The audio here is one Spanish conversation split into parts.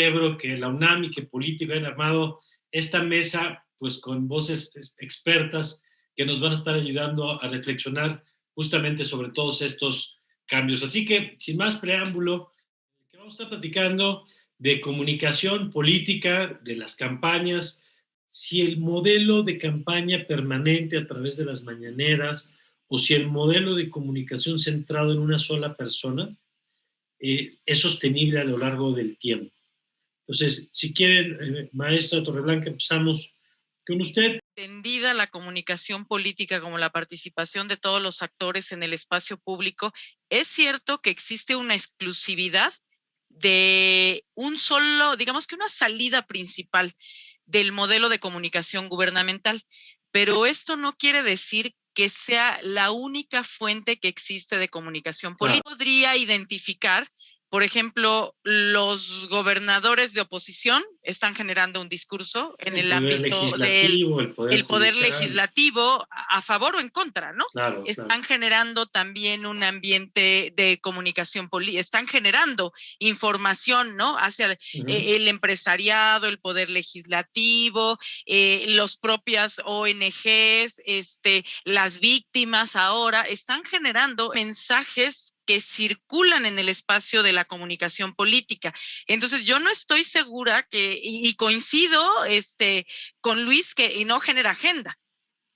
celebro que la UNAM y que Político hayan armado esta mesa, pues con voces expertas que nos van a estar ayudando a reflexionar justamente sobre todos estos cambios. Así que, sin más preámbulo, que vamos a estar platicando de comunicación política, de las campañas, si el modelo de campaña permanente a través de las mañaneras o si el modelo de comunicación centrado en una sola persona es sostenible a lo largo del tiempo. Entonces, si quieren, maestra Torreblanca, empezamos con usted. Entendida la comunicación política como la participación de todos los actores en el espacio público, es cierto que existe una exclusividad de un solo, digamos que una salida principal del modelo de comunicación gubernamental, pero esto no quiere decir que sea la única fuente que existe de comunicación política. Podría identificar, por ejemplo, los gobernadores de oposición están generando un discurso en el ámbito del poder legislativo a favor o en contra, ¿no? Claro, están generando también un ambiente de comunicación política, están generando información, ¿no? Hacia el empresariado, el poder legislativo, los propias ONGs, las víctimas ahora, están generando mensajes que circulan en el espacio de la comunicación política. Entonces, yo no estoy segura y coincido con Luis, que no genera agenda,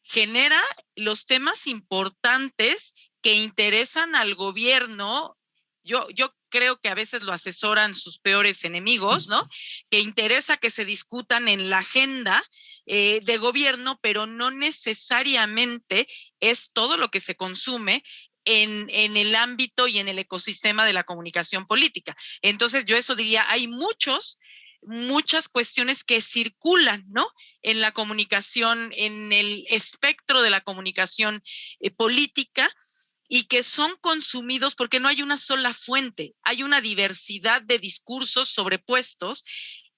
genera los temas importantes que interesan al gobierno. Yo creo que a veces lo asesoran sus peores enemigos, ¿no? Que interesa que se discutan en la agenda de gobierno, pero no necesariamente es todo lo que se consume en el ámbito y en el ecosistema de la comunicación política. Entonces, yo eso diría, hay muchas cuestiones que circulan, ¿no? En la comunicación, en el espectro de la comunicación política, y que son consumidos porque no hay una sola fuente, hay una diversidad de discursos sobrepuestos,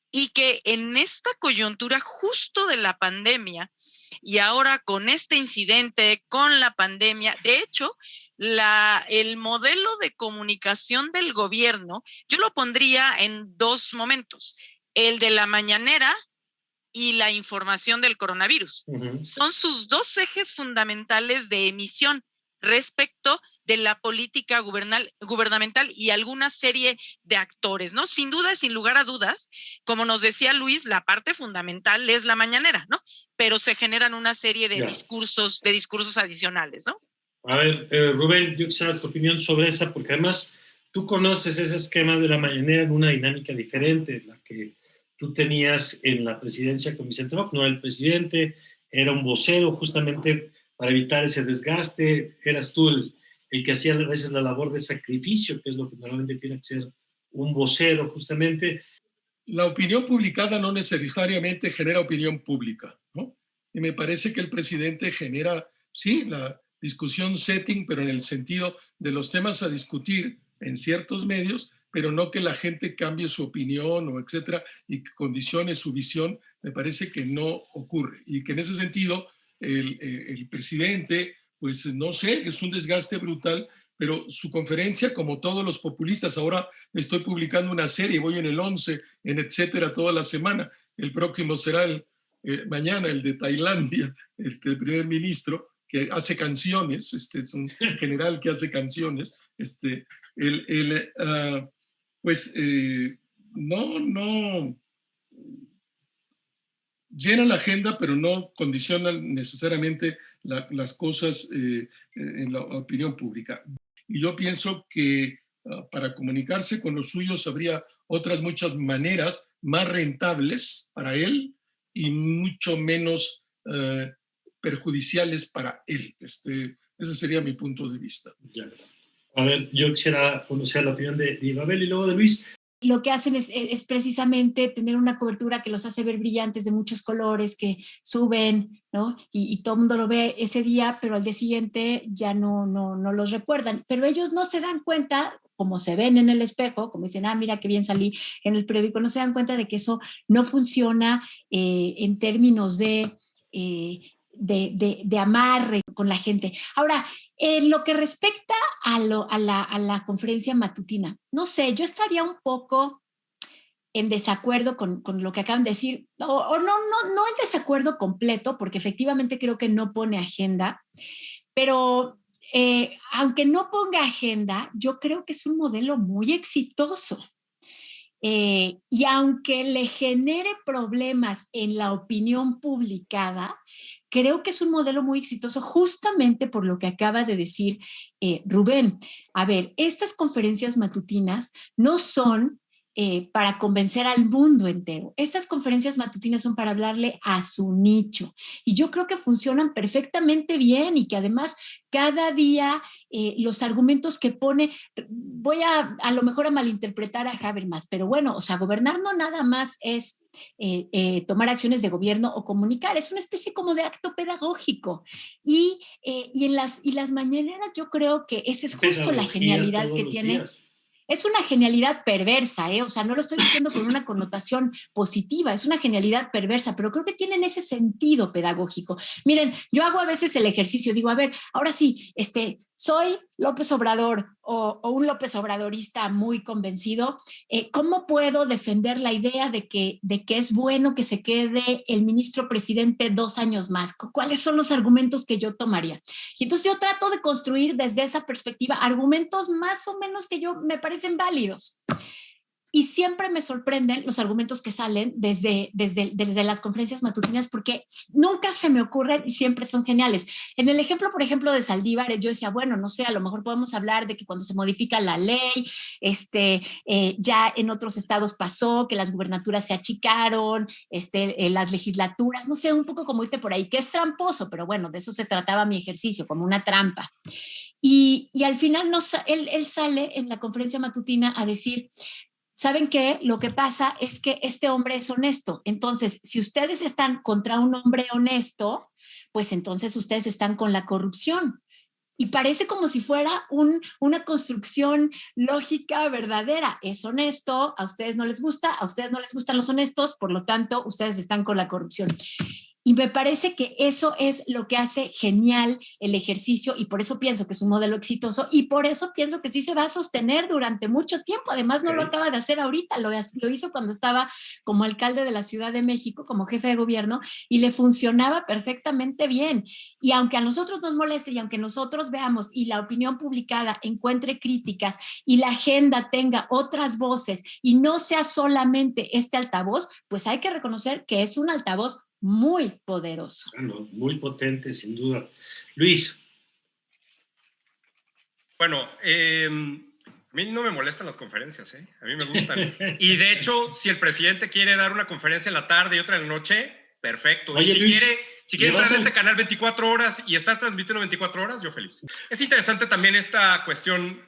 y que en esta coyuntura justo de la pandemia y ahora con este incidente, con la pandemia, de hecho, el modelo de comunicación del gobierno, yo lo pondría en dos momentos: el de la mañanera y la información del coronavirus. Son sus dos ejes fundamentales de emisión respecto de la política gubernamental y alguna serie de actores, ¿no? Sin duda, sin lugar a dudas, como nos decía Luis, la parte fundamental es la mañanera, ¿no? Pero se generan una serie de discursos adicionales, ¿no? A ver, Rubén, yo quisiera tu opinión sobre esa, porque además tú conoces ese esquema de la mañanera en una dinámica diferente, la que tú tenías en la presidencia con Vicente Fox. No era el presidente, era un vocero justamente para evitar ese desgaste. Eras tú el que hacía a veces la labor de sacrificio, que es lo que normalmente tiene que ser un vocero justamente. La opinión publicada no necesariamente genera opinión pública, ¿no? Y me parece que el presidente genera, sí, la discusión setting, pero en el sentido de los temas a discutir en ciertos medios, pero no que la gente cambie su opinión o etcétera y que condicione su visión. Me parece que no ocurre, y que en ese sentido el presidente, pues no sé, es un desgaste brutal, pero su conferencia, como todos los populistas, ahora estoy publicando una serie, voy en el 11, en etcétera, toda la semana. El próximo será mañana, el de Tailandia, el primer ministro, que hace canciones, es un general que hace canciones, pues no llena la agenda, pero no condiciona necesariamente las cosas en la opinión pública. Y yo pienso que para comunicarse con los suyos habría otras muchas maneras más rentables para él y mucho menos perjudiciales para él. Ese sería mi punto de vista. Ya. A ver, yo quisiera conocer la opinión de Ibabel y luego de Luis. Lo que hacen es precisamente tener una cobertura que los hace ver brillantes, de muchos colores, que suben, ¿no? Y todo el mundo lo ve ese día, pero al día siguiente ya no los recuerdan. Pero ellos no se dan cuenta, como se ven en el espejo, como dicen, mira qué bien salí en el periódico, no se dan cuenta de que eso no funciona en términos de amarre con la gente. Ahora, en lo que respecta a la conferencia matutina, no sé, yo estaría un poco en desacuerdo con lo que acaban de decir, o no en desacuerdo completo, porque efectivamente creo que no pone agenda, pero aunque no ponga agenda, yo creo que es un modelo muy exitoso. Y aunque le genere problemas en la opinión publicada, creo que es un modelo muy exitoso justamente por lo que acaba de decir Rubén. A ver, estas conferencias matutinas no son para convencer al mundo entero. Estas conferencias matutinas son para hablarle a su nicho. Y yo creo que funcionan perfectamente bien y que además cada día los argumentos que pone, voy a lo mejor a malinterpretar a Habermas, pero bueno, o sea, gobernar no nada más es tomar acciones de gobierno o comunicar, es una especie como de acto pedagógico. Y en las mañaneras yo creo que esa es justo la genialidad que tiene. Días. Es una genialidad perversa, o sea, no lo estoy diciendo con una connotación positiva, es una genialidad perversa, pero creo que tienen ese sentido pedagógico. Miren, yo hago a veces el ejercicio, digo, a ver, ahora sí, soy López Obrador o un López Obradorista muy convencido, ¿cómo puedo defender la idea de que es bueno que se quede el ministro presidente 2 años más? ¿Cuáles son los argumentos que yo tomaría? Y entonces yo trato de construir desde esa perspectiva argumentos más o menos que yo me parecen válidos. Y siempre me sorprenden los argumentos que salen desde las conferencias matutinas porque nunca se me ocurren y siempre son geniales. En el ejemplo, por ejemplo, de Saldívar, yo decía, bueno, no sé, a lo mejor podemos hablar de que cuando se modifica la ley, ya en otros estados pasó, que las gubernaturas se achicaron, las legislaturas, no sé, un poco como irte por ahí, que es tramposo, pero bueno, de eso se trataba mi ejercicio, como una trampa. Y al final él sale en la conferencia matutina a decir, ¿saben qué? Lo que pasa es que este hombre es honesto. Entonces, si ustedes están contra un hombre honesto, pues entonces ustedes están con la corrupción. Y parece como si fuera una construcción lógica verdadera. Es honesto, a ustedes no les gusta, a ustedes no les gustan los honestos, por lo tanto, ustedes están con la corrupción. Y me parece que eso es lo que hace genial el ejercicio y por eso pienso que es un modelo exitoso y por eso pienso que sí se va a sostener durante mucho tiempo. Además, no lo acaba de hacer ahorita, lo hizo cuando estaba como alcalde de la Ciudad de México, como jefe de gobierno, y le funcionaba perfectamente bien. Y aunque a nosotros nos moleste y aunque nosotros veamos y la opinión publicada encuentre críticas y la agenda tenga otras voces y no sea solamente este altavoz, pues hay que reconocer que es un altavoz muy poderoso. Bueno, muy potente, sin duda. Luis. Bueno, a mí no me molestan las conferencias, a mí me gustan. Y de hecho, si el presidente quiere dar una conferencia en la tarde y otra en la noche, perfecto. Oye, y si Luis, quiere entrar en este canal 24 horas y estar transmitiendo 24 horas, yo feliz. Es interesante también esta cuestión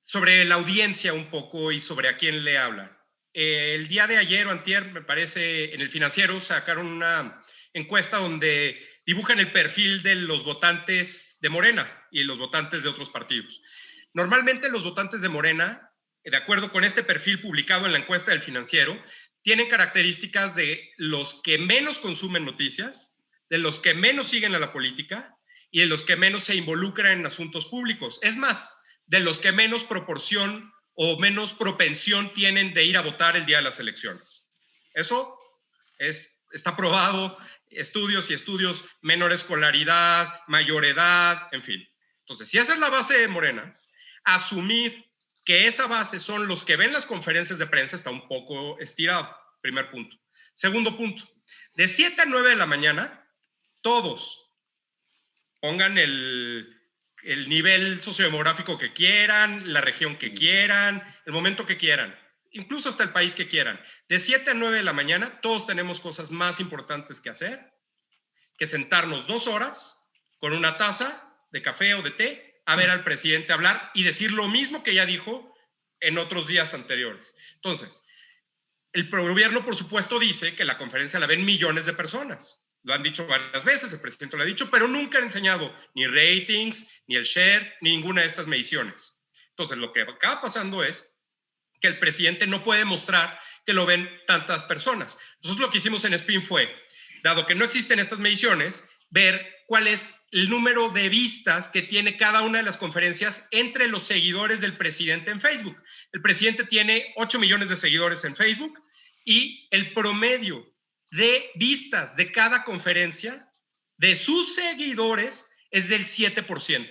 sobre la audiencia un poco y sobre a quién le habla. El día de ayer o antier, me parece, en El Financiero sacaron una encuesta donde dibujan el perfil de los votantes de Morena y los votantes de otros partidos. Normalmente los votantes de Morena, de acuerdo con este perfil publicado en la encuesta del Financiero, tienen características de los que menos consumen noticias, de los que menos siguen a la política y de los que menos se involucran en asuntos públicos. Es más, de los que menos proporción o menos propensión tienen de ir a votar el día de las elecciones. Eso está probado, estudios y estudios, menor escolaridad, mayor edad, en fin. Entonces, si esa es la base de Morena, asumir que esa base son los que ven las conferencias de prensa está un poco estirado, primer punto. Segundo punto, de 7 a 9 de la mañana, todos pongan el nivel sociodemográfico que quieran, la región que quieran, el momento que quieran, incluso hasta el país que quieran. De 7 a 9 de la mañana, todos tenemos cosas más importantes que hacer que sentarnos 2 horas con una taza de café o de té a ver al presidente hablar y decir lo mismo que ya dijo en otros días anteriores. Entonces, el gobierno, por supuesto, dice que la conferencia la ven millones de personas. Lo han dicho varias veces, el presidente lo ha dicho, pero nunca han enseñado ni ratings, ni el share, ni ninguna de estas mediciones. Entonces, lo que acaba pasando es que el presidente no puede mostrar que lo ven tantas personas. Nosotros lo que hicimos en Spin fue, dado que no existen estas mediciones, ver cuál es el número de vistas que tiene cada una de las conferencias entre los seguidores del presidente en Facebook. El presidente tiene 8 millones de seguidores en Facebook y el promedio de vistas de cada conferencia de sus seguidores es del 7%.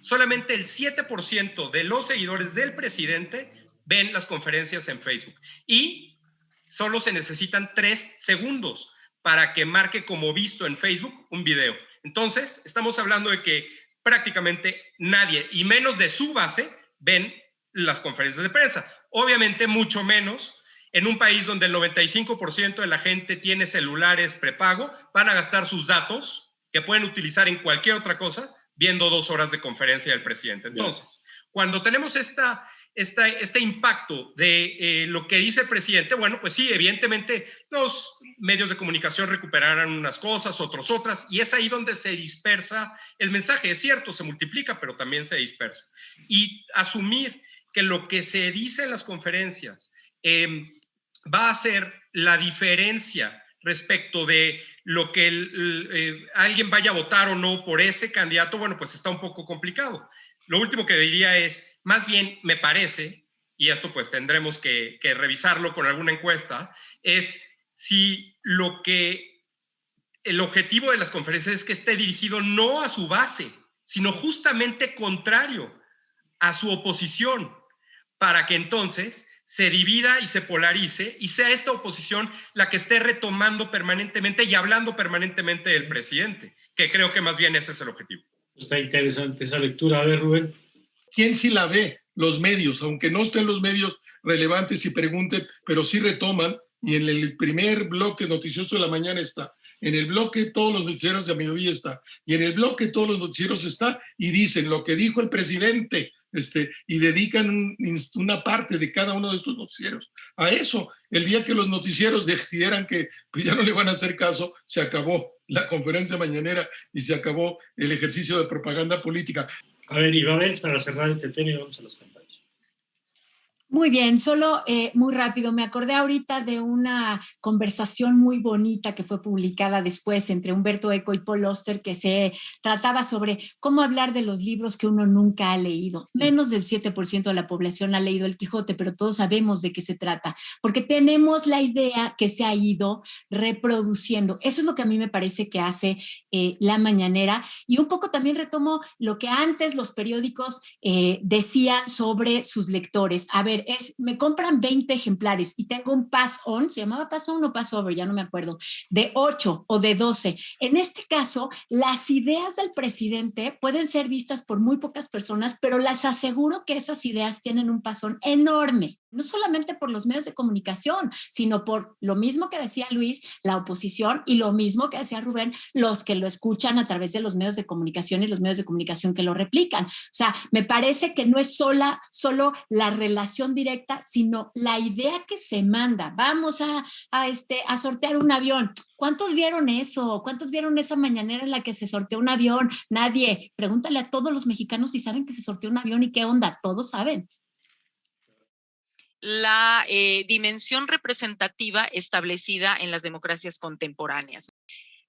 Solamente el 7% de los seguidores del presidente ven las conferencias en Facebook. Y solo se necesitan 3 segundos para que marque como visto en Facebook un video. Entonces, estamos hablando de que prácticamente nadie, y menos de su base, ven las conferencias de prensa. Obviamente, mucho menos en un país donde el 95% de la gente tiene celulares prepago, van a gastar sus datos, que pueden utilizar en cualquier otra cosa, viendo 2 horas de conferencia del presidente. Entonces, cuando tenemos este impacto de lo que dice el presidente, bueno, pues sí, evidentemente los medios de comunicación recuperarán unas cosas, otras, y es ahí donde se dispersa el mensaje. Es cierto, se multiplica, pero también se dispersa. Y asumir que lo que se dice en las conferencias va a ser la diferencia respecto de lo que alguien vaya a votar o no por ese candidato, bueno, pues está un poco complicado. Lo último que diría es, más bien me parece, y esto pues tendremos que revisarlo con alguna encuesta, es si el objetivo de las conferencias es que esté dirigido no a su base, sino justamente contrario a su oposición, para que entonces se divida y se polarice y sea esta oposición la que esté retomando permanentemente y hablando permanentemente del presidente, que creo que más bien ese es el objetivo. Está interesante esa lectura. A ver, Rubén. ¿Quién sí la ve? Los medios, aunque no estén los medios relevantes y pregunten, pero sí retoman, y en el primer bloque noticioso de la mañana está, en el bloque todos los noticieros de mediodía está, y en el bloque todos los noticieros está, y dicen lo que dijo el presidente, y dedican una parte de cada uno de estos noticieros a eso. El día que los noticieros decidieran que pues ya no le van a hacer caso, se acabó la conferencia mañanera y se acabó el ejercicio de propaganda política. A ver, Ibabel, para cerrar este tema y vamos a las campañas. Muy bien, solo muy rápido, me acordé ahorita de una conversación muy bonita que fue publicada después entre Humberto Eco y Paul Auster, que se trataba sobre cómo hablar de los libros que uno nunca ha leído. Menos del 7% de la población ha leído El Quijote, pero todos sabemos de qué se trata, porque tenemos la idea que se ha ido reproduciendo. Eso es lo que a mí me parece que hace La Mañanera, y un poco también retomo lo que antes los periódicos decían sobre sus lectores. A ver, me compran 20 ejemplares y tengo un pass-on, ¿se llamaba pass-on o pass-over? Ya no me acuerdo, de 8 o de 12. En este caso, las ideas del presidente pueden ser vistas por muy pocas personas, pero les aseguro que esas ideas tienen un pass-on enorme, no solamente por los medios de comunicación, sino por lo mismo que decía Luis, la oposición, y lo mismo que decía Rubén, los que lo escuchan a través de los medios de comunicación y los medios de comunicación que lo replican. O sea, me parece que no es solo la relación directa, sino la idea que se manda. Vamos a sortear un avión. ¿Cuántos vieron eso? ¿Cuántos vieron esa mañanera en la que se sorteó un avión? Nadie. Pregúntale a todos los mexicanos si saben que se sorteó un avión y qué onda. Todos saben. La dimensión representativa establecida en las democracias contemporáneas.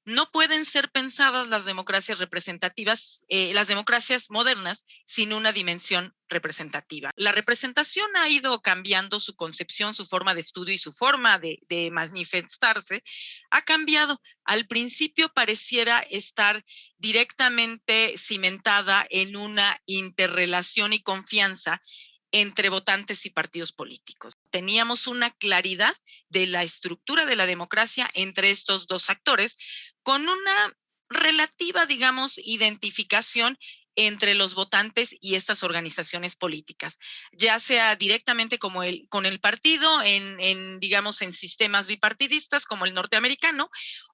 No pueden ser pensadas las democracias representativas, las democracias modernas, sin una dimensión representativa. La representación ha ido cambiando su concepción, su forma de estudio y su forma de manifestarse. Ha cambiado. Al principio pareciera estar directamente cimentada en una interrelación y confianza entre votantes y partidos políticos. Teníamos una claridad de la estructura de la democracia entre estos dos actores, con una relativa, digamos, identificación entre los votantes y estas organizaciones políticas, ya sea directamente como con el partido, digamos, en sistemas bipartidistas como el norteamericano,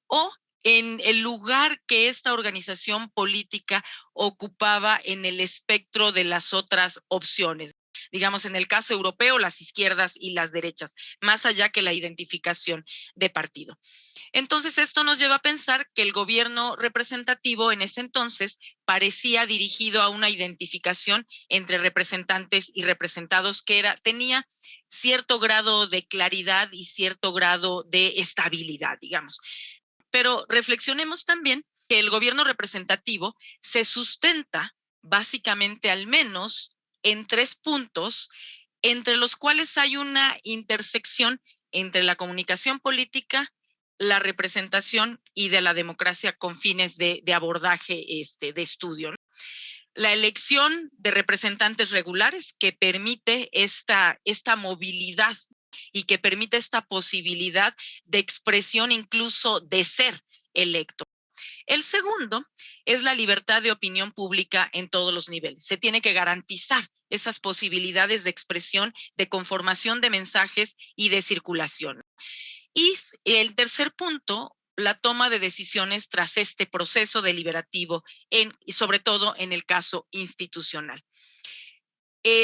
o en el lugar que esta organización política ocupaba en el espectro de las otras opciones. Digamos, en el caso europeo, las izquierdas y las derechas, más allá que la identificación de partido. Entonces, esto nos lleva a pensar que el gobierno representativo en ese entonces parecía dirigido a una identificación entre representantes y representados que tenía cierto grado de claridad y cierto grado de estabilidad, digamos. Pero reflexionemos también que el gobierno representativo se sustenta básicamente al menos en 3 puntos, entre los cuales hay una intersección entre la comunicación política, la representación y de la democracia con fines de abordaje de estudio, ¿no? La elección de representantes regulares que permite esta movilidad y que permite esta posibilidad de expresión incluso de ser electo. El segundo es la libertad de opinión pública en todos los niveles. Se tiene que garantizar esas posibilidades de expresión, de conformación de mensajes y de circulación. Y el tercer punto, la toma de decisiones tras este proceso deliberativo, y sobre todo en el caso institucional.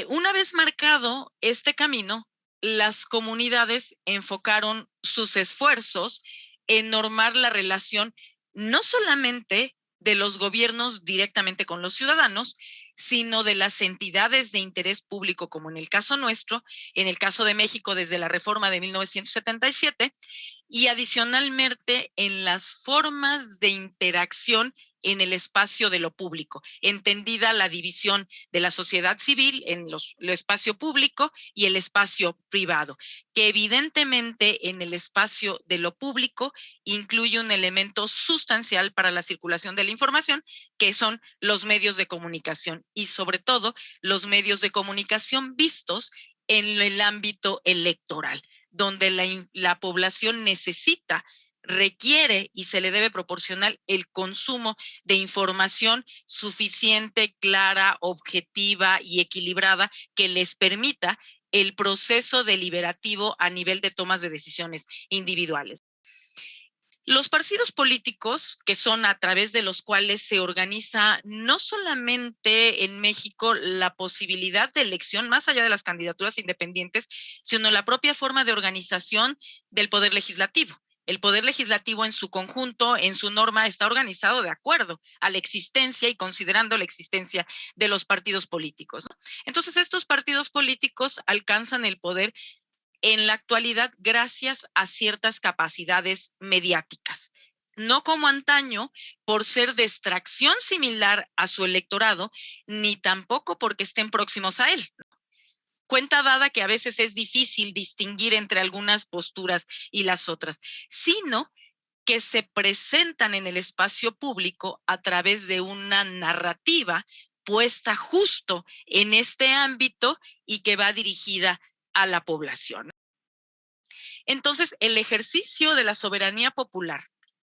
Una vez marcado este camino, las comunidades enfocaron sus esfuerzos en normar la relación no solamente de los gobiernos directamente con los ciudadanos, sino de las entidades de interés público, como en el caso nuestro, en el caso de México desde la reforma de 1977, y adicionalmente en las formas de interacción en el espacio de lo público, entendida la división de la sociedad civil en lo espacio público y el espacio privado, que evidentemente en el espacio de lo público incluye un elemento sustancial para la circulación de la información, que son los medios de comunicación y sobre todo los medios de comunicación vistos en el ámbito electoral, donde la población necesita, requiere y se le debe proporcionar el consumo de información suficiente, clara, objetiva y equilibrada que les permita el proceso deliberativo a nivel de tomas de decisiones individuales. Los partidos políticos, que son a través de los cuales se organiza no solamente en México la posibilidad de elección, más allá de las candidaturas independientes, sino la propia forma de organización del Poder Legislativo. El Poder Legislativo en su conjunto, en su norma, está organizado de acuerdo a la existencia y considerando la existencia de los partidos políticos, ¿no? Entonces, estos partidos políticos alcanzan el poder en la actualidad gracias a ciertas capacidades mediáticas. No como antaño por ser de extracción similar a su electorado, ni tampoco porque estén próximos a él. Cuenta dada que a veces es difícil distinguir entre algunas posturas y las otras, sino que se presentan en el espacio público a través de una narrativa puesta justo en este ámbito y que va dirigida a la población. Entonces, el ejercicio de la soberanía popular,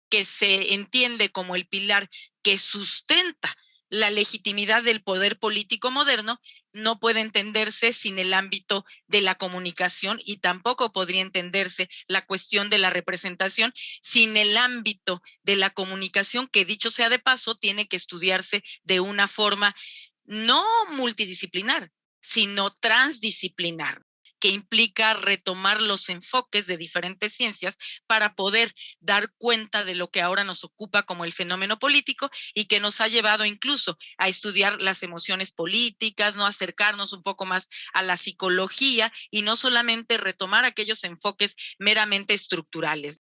que se entiende como el pilar que sustenta la legitimidad del poder político moderno, no puede entenderse sin el ámbito de la comunicación y tampoco podría entenderse la cuestión de la representación sin el ámbito de la comunicación, que dicho sea de paso, tiene que estudiarse de una forma no multidisciplinar, sino transdisciplinar, que implica retomar los enfoques de diferentes ciencias para poder dar cuenta de lo que ahora nos ocupa como el fenómeno político y que nos ha llevado incluso a estudiar las emociones políticas, no acercarnos un poco más a la psicología y no solamente retomar aquellos enfoques meramente estructurales.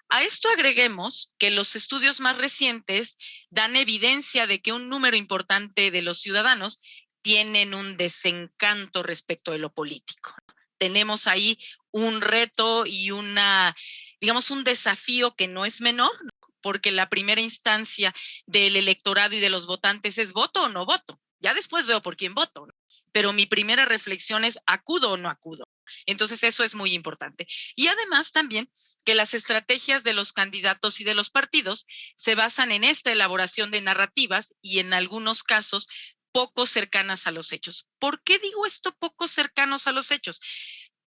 A esto agreguemos que los estudios más recientes dan evidencia de que un número importante de los ciudadanos tienen un desencanto respecto de lo político. Tenemos ahí un reto y un desafío que no es menor, porque la primera instancia del electorado y de los votantes es voto o no voto. Ya después veo por quién voto, ¿no? Pero mi primera reflexión es acudo o no acudo. Entonces eso es muy importante. Y además también que las estrategias de los candidatos y de los partidos se basan en esta elaboración de narrativas y en algunos casos poco cercanas a los hechos. ¿Por qué digo esto poco cercanos a los hechos?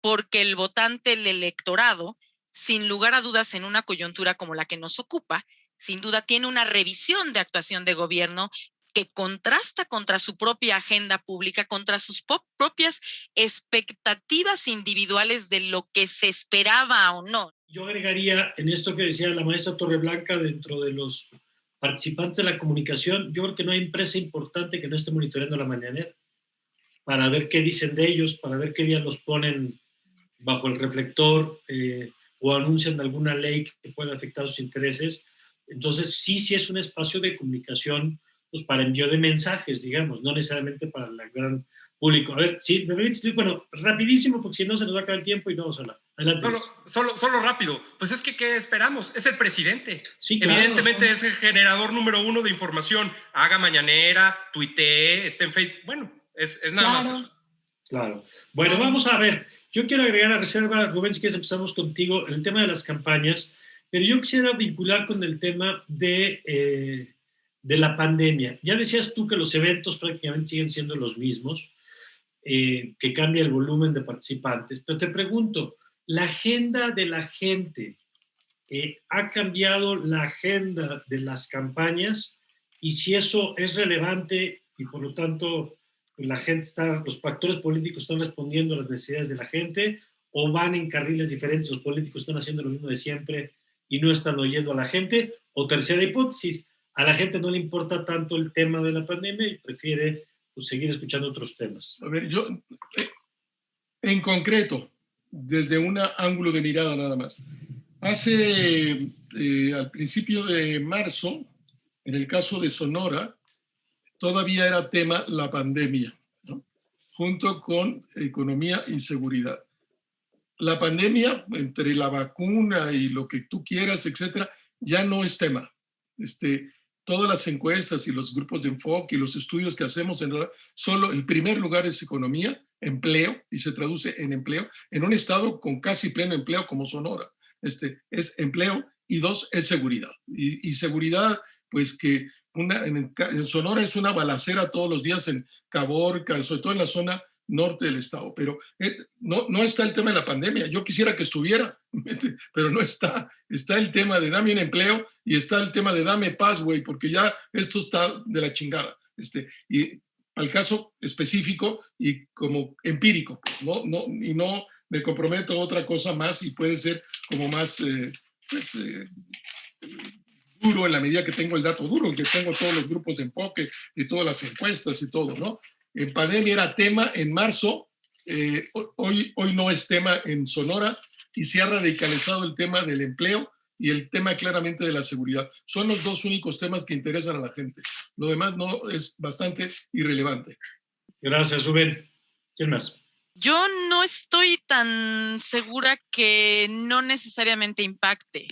Porque el votante, el electorado, sin lugar a dudas en una coyuntura como la que nos ocupa, sin duda tiene una revisión de actuación de gobierno que contrasta contra su propia agenda pública, contra sus propias expectativas individuales de lo que se esperaba o no. Yo agregaría en esto que decía la maestra Torreblanca, dentro de los participantes de la comunicación, yo creo que no hay empresa importante que no esté monitoreando la mañanera para ver qué dicen de ellos, para ver qué días los ponen bajo el reflector o anuncian alguna ley que pueda afectar sus intereses. Entonces, sí es un espacio de comunicación, pues para envío de mensajes, digamos, no necesariamente para el gran público. A ver, sí, me permites, bueno, rapidísimo, porque si no se nos va a acabar el tiempo y no vamos a hablar. Adelante. Solo rápido. Pues es que, ¿qué esperamos? Es el presidente. Sí, claro. Evidentemente es el generador número 1 de información. Haga mañanera, tuitee, esté en Facebook. Bueno, es nada más eso. Claro. Bueno, vamos a ver. Yo quiero agregar a reserva, Rubén, si quieres empezamos contigo, el tema de las campañas, pero yo quisiera vincular con el tema de la pandemia. Ya decías tú que los eventos prácticamente siguen siendo los mismos, que cambia el volumen de participantes, pero te pregunto, ¿la agenda de la gente ha cambiado la agenda de las campañas? Y si eso es relevante y por lo tanto la gente los actores políticos están respondiendo a las necesidades de la gente, o van en carriles diferentes, los políticos están haciendo lo mismo de siempre y no están oyendo a la gente, o tercera hipótesis, a la gente no le importa tanto el tema de la pandemia y prefiere pues, seguir escuchando otros temas. A ver, yo, en concreto, desde un ángulo de mirada nada más, al principio de marzo, en el caso de Sonora, todavía era tema la pandemia, ¿no? Junto con economía y seguridad. La pandemia, entre la vacuna y lo que tú quieras, etcétera, ya no es tema. Todas las encuestas y los grupos de enfoque y los estudios que hacemos, solo el primer lugar es economía, empleo, y se traduce en empleo, en un estado con casi pleno empleo como Sonora. Es empleo, y 2 es seguridad. Y seguridad, pues que en Sonora es una balacera todos los días en Caborca, sobre todo en la zona norte del estado, pero no está el tema de la pandemia. Yo quisiera que estuviera, pero no está. Está el tema de dame un empleo y está el tema de dame paz, güey, porque ya esto está de la chingada. Y al caso específico y como empírico, pues, y no me comprometo a otra cosa más y puede ser como más duro en la medida que tengo el dato duro, que tengo todos los grupos de enfoque y todas las encuestas y todo, ¿no? En pandemia era tema en marzo, hoy no es tema en Sonora y se ha radicalizado el tema del empleo y el tema claramente de la seguridad. Son los 2 únicos temas que interesan a la gente. Lo demás no es bastante irrelevante. Gracias, Rubén. ¿Quién más? Yo no estoy tan segura que no necesariamente impacte.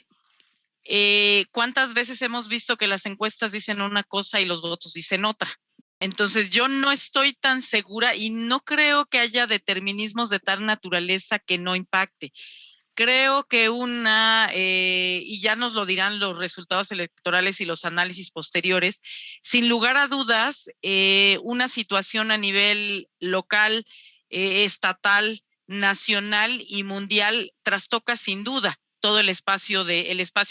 ¿Cuántas veces hemos visto que las encuestas dicen una cosa y los votos dicen otra? Entonces yo no estoy tan segura y no creo que haya determinismos de tal naturaleza que no impacte. Creo que y ya nos lo dirán los resultados electorales y los análisis posteriores, sin lugar a dudas, una situación a nivel local, estatal, nacional y mundial trastoca sin duda todo el espacio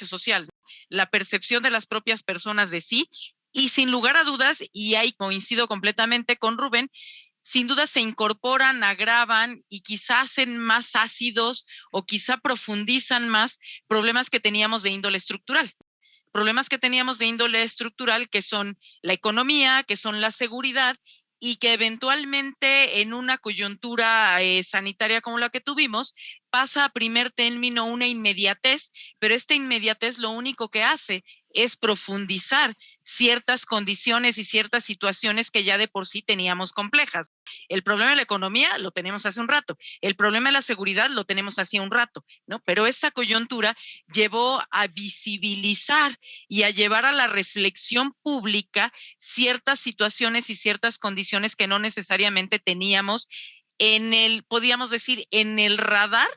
social, la percepción de las propias personas de sí, y sin lugar a dudas, y ahí coincido completamente con Rubén, sin duda se incorporan, agravan y quizá hacen más ácidos o quizá profundizan más problemas que teníamos de índole estructural. Problemas que teníamos de índole estructural que son la economía, que son la seguridad, y que eventualmente en una coyuntura sanitaria como la que tuvimos, pasa a primer término una inmediatez, pero esta inmediatez lo único que hace es profundizar ciertas condiciones y ciertas situaciones que ya de por sí teníamos complejas. El problema de la economía lo tenemos hace un rato, el problema de la seguridad lo tenemos hace un rato, ¿no? Pero esta coyuntura llevó a visibilizar y a llevar a la reflexión pública ciertas situaciones y ciertas condiciones que no necesariamente teníamos podríamos decir, en el radar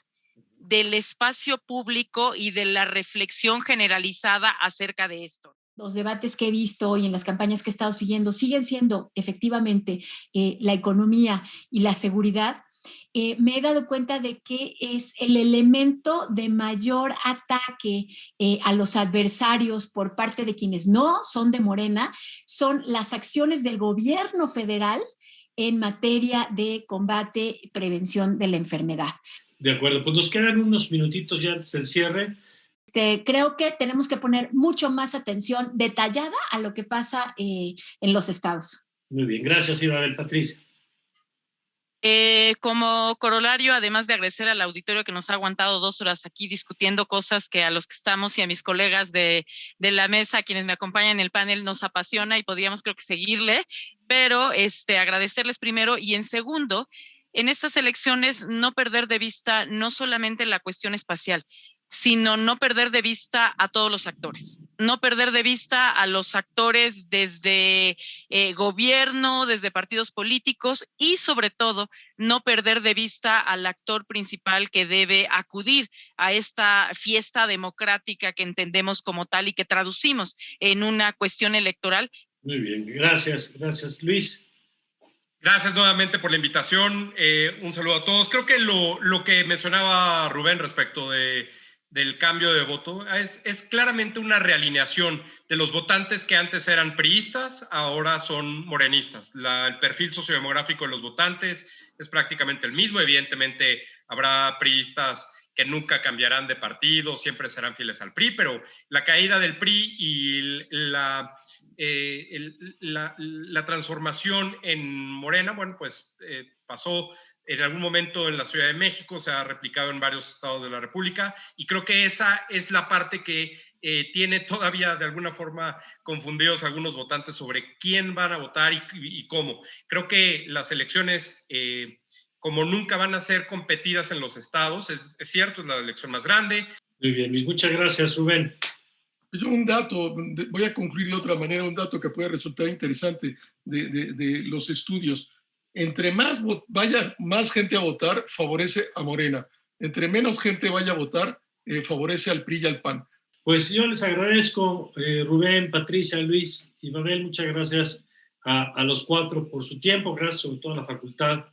del espacio público y de la reflexión generalizada acerca de esto. Los debates que he visto y en las campañas que he estado siguiendo siguen siendo efectivamente la economía y la seguridad. Me he dado cuenta de que es el elemento de mayor ataque a los adversarios por parte de quienes no son de Morena, son las acciones del gobierno federal en materia de combate y prevención de la enfermedad. De acuerdo, pues nos quedan unos minutitos ya antes del cierre. Creo que tenemos que poner mucho más atención detallada a lo que pasa en los estados. Muy bien, gracias, Isabel. Patricia. Como corolario, además de agradecer al auditorio que nos ha aguantado 2 horas aquí discutiendo cosas que a los que estamos y a mis colegas de la mesa, quienes me acompañan en el panel, nos apasiona y podríamos creo que seguirle, pero agradecerles primero y en segundo, en estas elecciones no perder de vista no solamente la cuestión espacial, sino no perder de vista a todos los actores, no perder de vista a los actores desde gobierno, desde partidos políticos y sobre todo no perder de vista al actor principal que debe acudir a esta fiesta democrática que entendemos como tal y que traducimos en una cuestión electoral. Muy bien, gracias Luis. Gracias nuevamente por la invitación. Un saludo a todos. Creo que lo que mencionaba Rubén respecto del cambio de voto es claramente una realineación de los votantes que antes eran priistas, ahora son morenistas. El perfil sociodemográfico de los votantes es prácticamente el mismo. Evidentemente habrá priistas que nunca cambiarán de partido, siempre serán fieles al PRI, pero la caída del PRI y la transformación en Morena, bueno, pues pasó en algún momento en la Ciudad de México, se ha replicado en varios estados de la República, y creo que esa es la parte que tiene todavía de alguna forma confundidos algunos votantes sobre quién van a votar y cómo. Creo que las elecciones, como nunca van a ser competidas en los estados, es cierto, es la elección más grande. Muy bien, Luis, muchas gracias, Rubén. Yo un dato, voy a concluir de otra manera, un dato que puede resultar interesante de los estudios. Entre vaya más gente a votar, favorece a Morena. Entre menos gente vaya a votar, favorece al PRI y al PAN. Pues yo les agradezco, Rubén, Patricia, Luis y Mabel, muchas gracias a los 4 por su tiempo, gracias sobre todo a la facultad